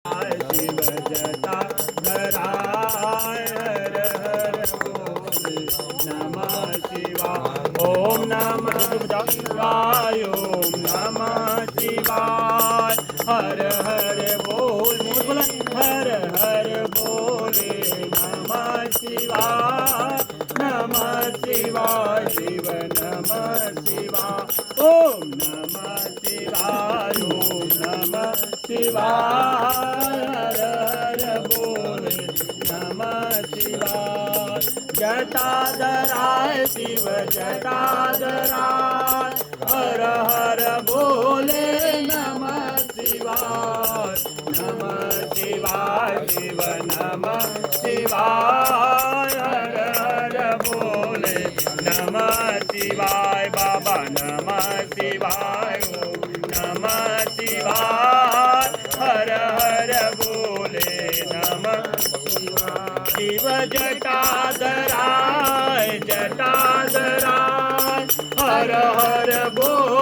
शिव जटाधराय हर हर बोले नमः शिवाय। ओम नमः शिवाय, ओम नमः शिवाय। हर हर बोल हर हर बोले नमः शिवाय नमः शिवाय शिव नमः शिवाय। ओम नमः शिवाय, ओम नमः शिवाय। हर हर बोले नमः शिवाय। जटाधराय शिव जटाधराय हर हर बोले नमः शिवाय नमः शिवाय शिव नमः शिवाय। हर हर बोले नमः शिवाय। बाबा नमः शिवाय, ओम नमः शिवाय। हर हर बोले नमः शिवाय। शिव जटाधराय जटाधराय हर हर बोले